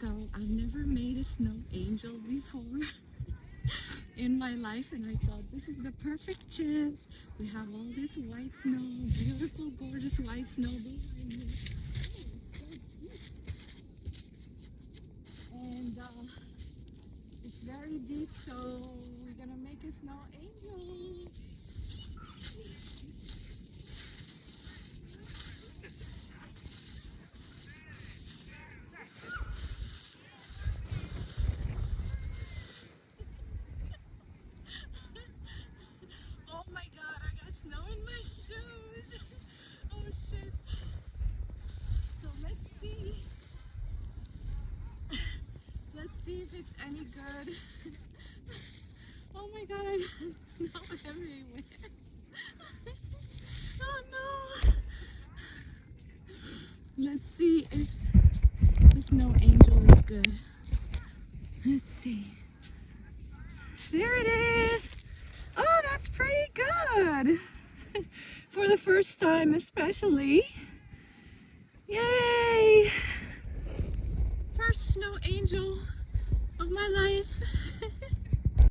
So I've never made a snow angel before in my life, and I thought this is the perfect chance. We have all this white snow, beautiful, gorgeous white snow behind me. And it's very deep, so we're gonna make a snow angel. Oh my god, I got snow in my shoes. Oh shit. So let's see. Let's see if it's any good. Oh my god, I got snow everywhere. Oh no. Let's see if the snow angel is good. Let's see. There it is. Oh, that's pretty good. For the first time especially. Yay!